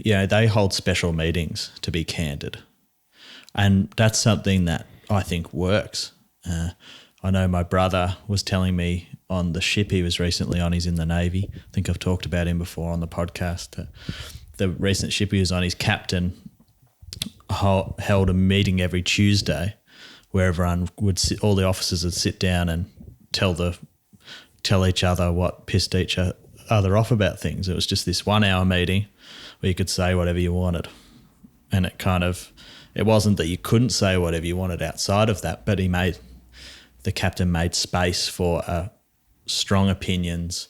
they hold special meetings to be candid. And that's something that I think works. I know my brother was telling me on the ship he was recently on, he's in the Navy. I think I've talked about him before on the podcast. The recent ship he was on, his captain held a meeting every Tuesday where everyone would sit, all the officers would sit down and tell each other what pissed each other off about things. It was just this 1 hour meeting where you could say whatever you wanted. And it wasn't that you couldn't say whatever you wanted outside of that, but the captain made space for strong opinions,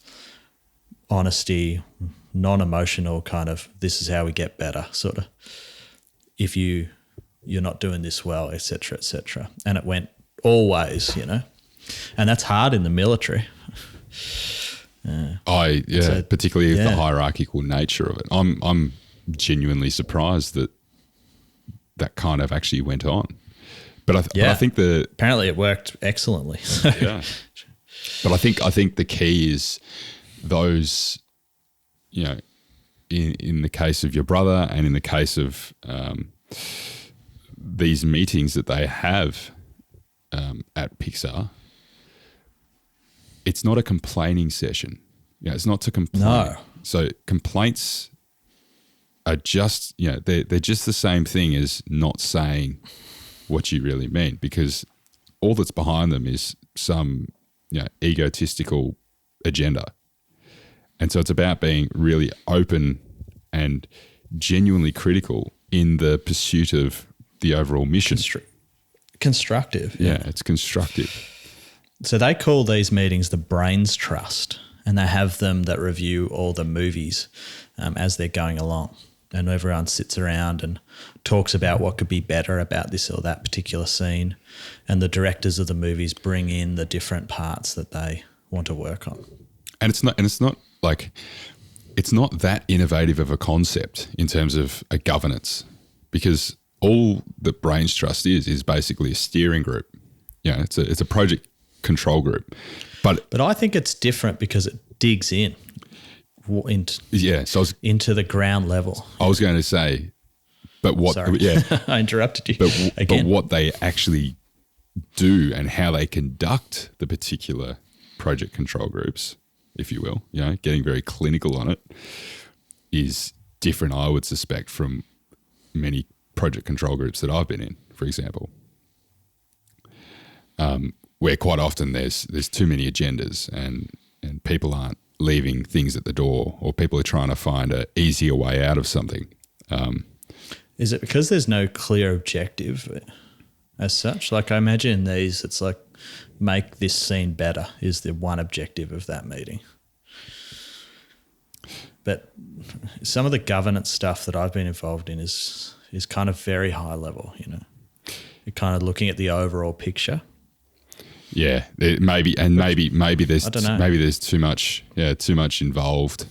honesty, non-emotional kind of, this is how we get better, sort of, if you're not doing this well, et cetera, et cetera. And it went always, and that's hard in the military. Particularly the hierarchical nature of it. I'm genuinely surprised that kind of actually went on. But I think apparently it worked excellently. Yeah. But I think the key is those, in the case of your brother and in the case of these meetings that they have at Pixar, it's not a complaining session. It's not to complain. No. So complaints are just, they're just the same thing as not saying what you really mean, because all that's behind them is some egotistical agenda. And so it's about being really open and genuinely critical in the pursuit of the overall mission. Constructive. Yeah, it's constructive. So they call these meetings the Brains Trust, and they have them that review all the movies as they're going along. And everyone sits around and talks about what could be better about this or that particular scene. And the directors of the movies bring in the different parts that they want to work on. And it's not that innovative of a concept in terms of a governance, because all that Brains Trust is basically a steering group. It's a project control group. But I think it's different because it digs into the ground level. I was going to say, but what? Sorry. Yeah, I interrupted you. But what they actually do and how they conduct the particular project control groups, if you will, getting very clinical on it, is different, I would suspect, from many project control groups that I've been in, for example, where quite often there's too many agendas and people aren't leaving things at the door, or people are trying to find an easier way out of something. Is it because there's no clear objective as such? Like, I imagine these, it's like, make this scene better is the one objective of that meeting. But some of the governance stuff that I've been involved in is kind of very high level, You're kind of looking at the overall picture. Yeah, maybe there's too much involved.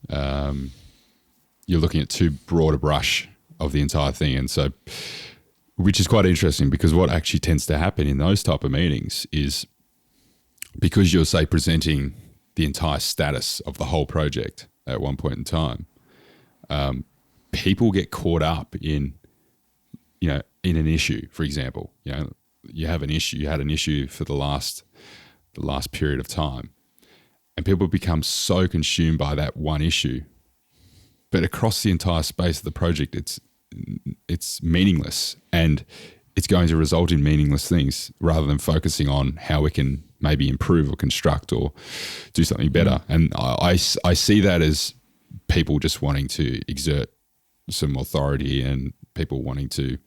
You're looking at too broad a brush of the entire thing, and so, which is quite interesting, because what actually tends to happen in those type of meetings is, because you're, say, presenting the entire status of the whole project at one point in time, people get caught up in an issue. For example, you had an issue for the last period of time, and people become so consumed by that one issue, but across the entire space of the project, it's meaningless, and it's going to result in meaningless things, rather than focusing on how we can maybe improve or construct or do something better. And I see that as people just wanting to exert some authority and people wanting to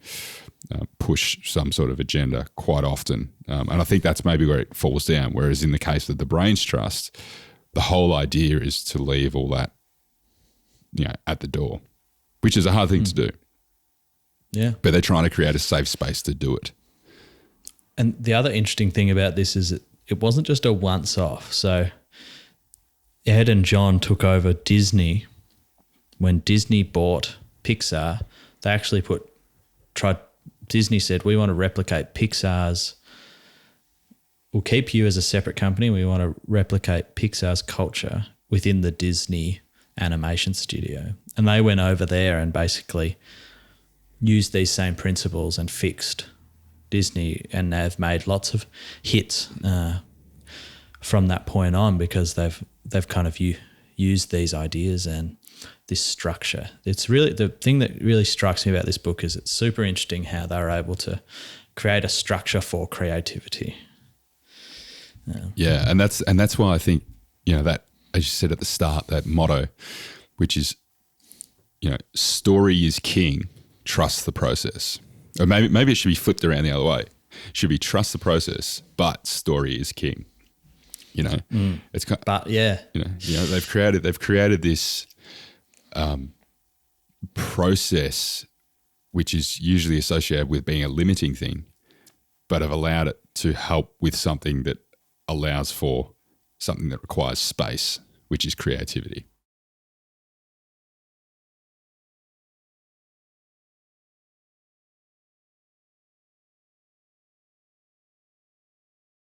push some sort of agenda quite often. And I think that's maybe where it falls down. Whereas in the case of the Brains Trust, the whole idea is to leave all that, at the door, which is a hard thing to do. Yeah. But they're trying to create a safe space to do it. And the other interesting thing about this is it wasn't just a once off. So Ed and John took over Disney. When Disney bought Pixar, they actually Disney said, we want to replicate Pixar's, we'll keep you as a separate company. We want to replicate Pixar's culture within the Disney animation studio. And they went over there and basically used these same principles and fixed Disney, and they've made lots of hits from that point on because they've kind of used these ideas and this structure. It's really the thing that really strikes me about this book is it's super interesting how they were able to create a structure for creativity. Yeah, and that's why I think, that, as you said at the start, that motto, which is, story is king, trust the process. Or maybe it should be flipped around the other way. It should be trust the process, but story is king. It's kind but yeah, they've created this process which is usually associated with being a limiting thing, but have allowed it to help with something that allows for something that requires space, which is creativity.